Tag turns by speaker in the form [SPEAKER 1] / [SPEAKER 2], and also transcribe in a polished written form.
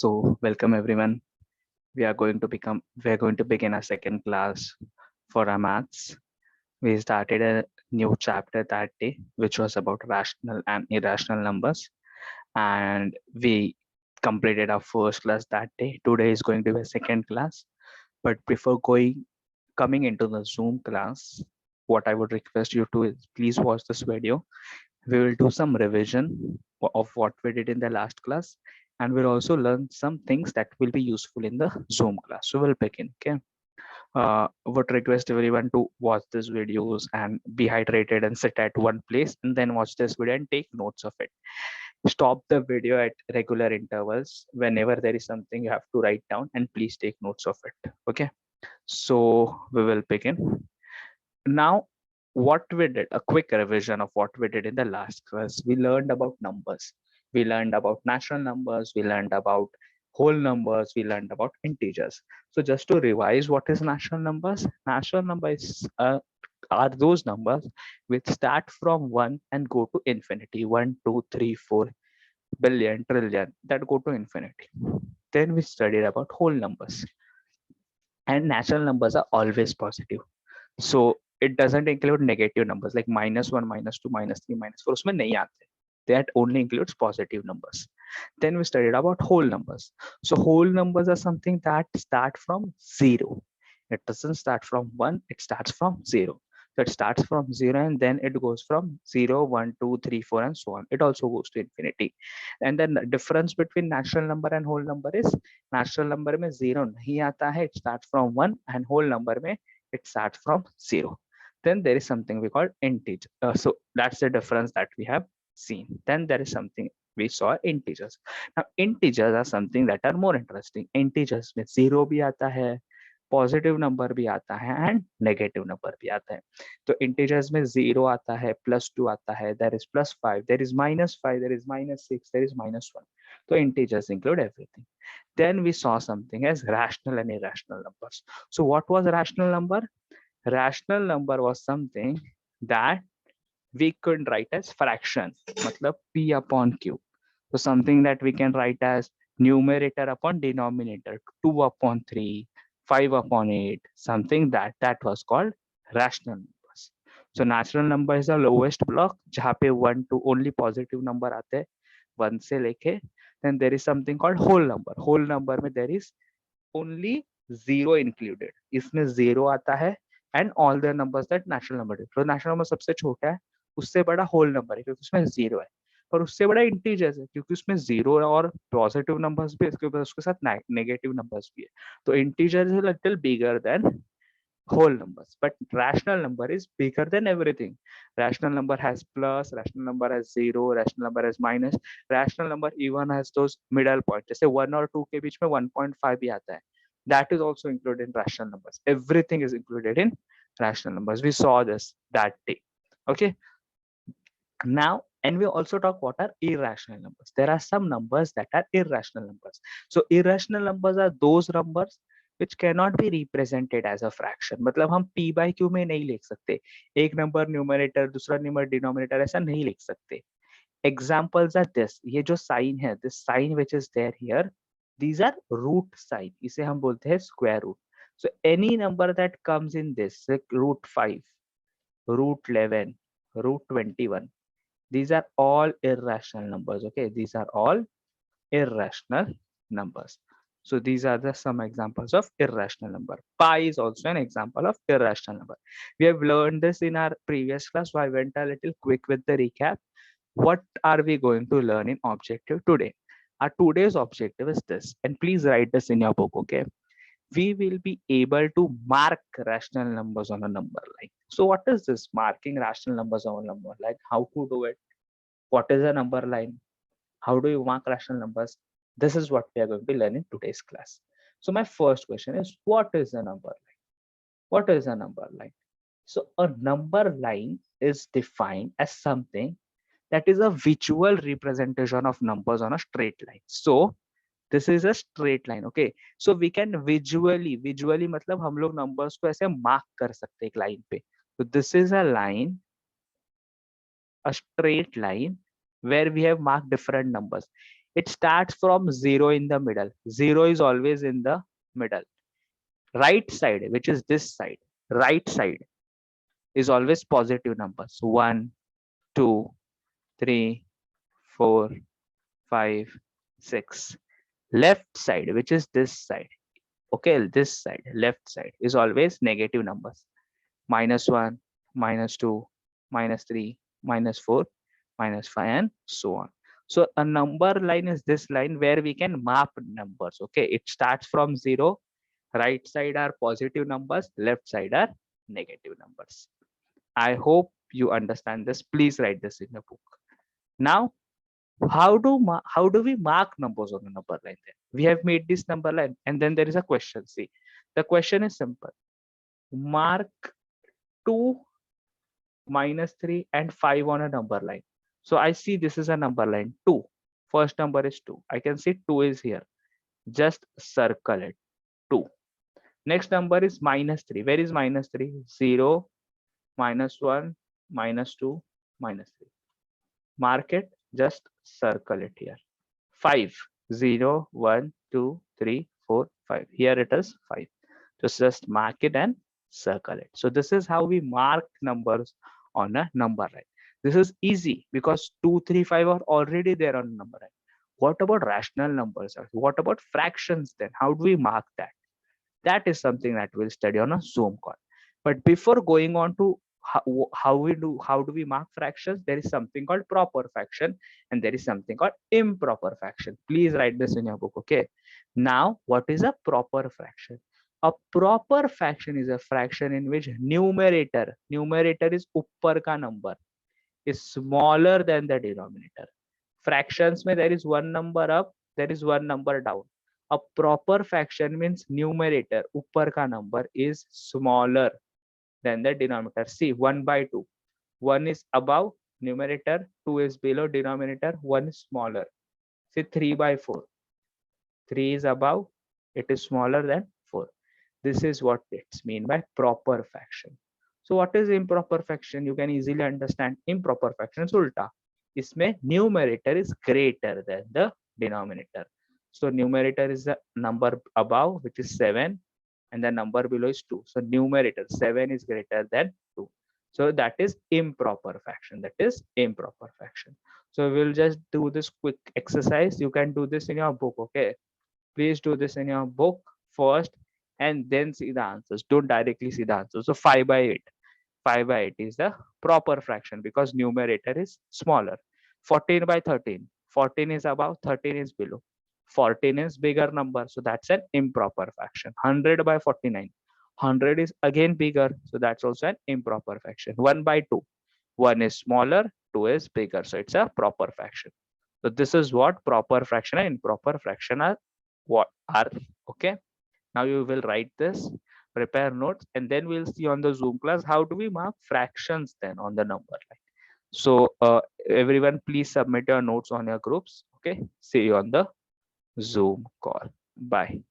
[SPEAKER 1] Welcome everyone. We are going to begin our second class for our maths. We started a new chapter that day, which was about rational and irrational numbers, and we completed our first class that day. Today is going to be a second class, but before coming into the Zoom class, what I would request you to is please watch this video. We will do some revision of what we did in the last class, and we'll also learn some things that will be useful in the Zoom class. So we'll begin. Okay. Would request everyone to watch these videos and be hydrated and sit at one place and then watch this video and take notes of it. Stop the video at regular intervals. Whenever there is something you have to write down, and please take notes of it. Okay. So we will begin. Now, what we did, a quick revision of what we did in the last class. We learned about numbers. We learned about natural numbers. We learned about whole numbers. We learned about integers. So just to revise, what is natural numbers? Natural numbers are those numbers which start from 1 and go to infinity. 1, 2, 3, 4 billion, trillion, that go to infinity. Then we studied about whole numbers. And natural numbers are always positive. So it doesn't include negative numbers like -1, -2, -3, -4. उसमें नहीं आते. That only includes positive numbers. Then we studied about whole numbers. So whole numbers are something that start from 0. It doesn't start from 1, it starts from 0. So it starts from 0 and then it goes from 0, 1, 2, 3, 4 and so on. It also goes to infinity. And then the difference between natural number and whole number is natural number में 0 नहीं आता है, it starts from 1, and whole number में it starts from 0. Then there is something we call integer. So that's the difference that we have seen. Then there is something we saw integers. Now integers are something that are more interesting. Integers में 0 भी आता है, positive number भी आता है and negative number भी आता है. तो इंटीजर्स में 0 आता है, +2 आता है, there is +5, there is -5, there is -6, there is -1. तो integers include everything. Then we saw something as rational and irrational numbers. So what was rational number? Rational number was something that we could write as fraction, matlab p upon q. So something that we can write as numerator upon denominator, 2 upon 3, 5 upon 8, something that was called rational numbers. So natural number is the lowest block, जहाँ पे 1 to only positive number आते हैं, 1 से लेके. Then there is something called whole number. Whole number में there is only 0 included. इसमें 0 आता है and all the numbers that natural number है. तो natural number सबसे छोटा है, उससे बड़ा whole number है क्योंकि उसमें 0 है, पर उससे बड़ा इंटीजर्स है क्योंकि उसमें 0 और पॉजिटिव नंबर्स भी है, उसके साथ नेगेटिव नंबर्स भी है. तो integer is little bigger than whole numbers, but rational number is bigger than everything. Rational number has plus, rational number has 0, rational number has minus, rational number even has those middle points. जैसे 1 और 2 के बीच में 1.5 भी आता है. That is also included in rational numbers. Everything is included in rational numbers. We saw this that day. Okay. Now, and we also talk what are irrational numbers. There are some numbers that are irrational numbers. So irrational numbers are those numbers which cannot be represented as a fraction. मतलब हम p by q में नहीं लिख सकते. एक number numerator दूसरा number denominator ऐसा नहीं लिख सकते. Examples are this. ये जो sign है, this sign which is there here, these are root sign. इसे हम बोलते हैं square root. So any number that comes in this, like √5, √11, √21, these are all irrational numbers. Okay, these are all irrational numbers. So these are some examples of irrational number. Pi is also an example of irrational number. We have learned this in our previous class, so I went a little quick with the recap. What are we going to learn in objective today? Our today's objective is this, and please write this in your book. Okay, we will be able to mark rational numbers on a number line. So what is this marking rational numbers on a number line? How to do it? What is a number line? How do you mark rational numbers? This is what we are going to learn in today's class. So my first question is, what is a number line? What is a number line? So a number line is defined as something that is a visual representation of numbers on a straight line. So this is a straight line. Okay, so we can visually मतलब हम लोग numbers को ऐसे mark कर सकते हैं एक line पे. So this is a line, a straight line where we have marked different numbers. It starts from 0 in the middle. 0 is always in the middle. Right side, which is this side, right side is always positive numbers. 1, 2, 3, 4, 5, 6. Left side, which is this side, okay, this side, left side is always negative numbers. -1, -2, -3, -4, -5, and so on. So a number line is this line where we can map numbers. Okay, it starts from 0. Right side are positive numbers, left side are negative numbers. I hope you understand this. Please write this in the book. Now, how do we mark numbers on a number line? Then we have made this number line, and then there is a question. See, the question is simple. Mark 2, -3, and 5 on a number line. So I see this is a number line 2. First number is 2. I can see 2 is here. Just circle it. 2. Next number is -3. Where is -3? 0, -1, -2, -3. Mark it. Just circle it here. 5. 0, 1, 2, 3, 4, 5. Here it is 5. Just mark it and circle it. So this is how we mark numbers on a number line. This is easy because 2, 3, 5 are already there on a number line. What about rational numbers? What about fractions then? How do we mark that? That is something that we'll study on a Zoom call. But before going on to how do we mark fractions, there is something called proper fraction and there is something called improper fraction. Please write this in your book. Okay, now what is a proper fraction? A proper fraction is a fraction in which numerator is upper ka number is smaller than the denominator. Fractions mein there is one number up, there is one number down. A proper fraction means numerator upper ka number is smaller than the denominator. See, 1 by 2. 1 is above numerator, 2 is below denominator, 1 is smaller. See, 3 by 4. 3 is above, it is smaller than 4. This is what it's mean by proper fraction. So what is improper fraction? You can easily understand. Improper fraction is ulta. इसमें numerator is greater than the denominator. So numerator is the number above, which is 7, and the number below is 2. So numerator 7 is greater than 2. So that is improper fraction. That is improper fraction. So we'll just do this quick exercise. You can do this in your book. Okay, please do this in your book first and then see the answers. Don't directly see the answers. So 5 by 8. 5 by 8 is the proper fraction because numerator is smaller. 14 by 13. 14 is above, 13 is below. 14 is bigger number, so that's an improper fraction. 100 by 49. 100 is again bigger, so that's also an improper fraction. 1 by 2. 1 is smaller, 2 is bigger, so it's a proper fraction. So this is what proper fraction and improper fraction are. What are, okay? Now you will write this, prepare notes, and then we'll see on the Zoom class how do we mark fractions then on the number line. So everyone, please submit your notes on your groups. Okay, see you on the Zoom call. Bye.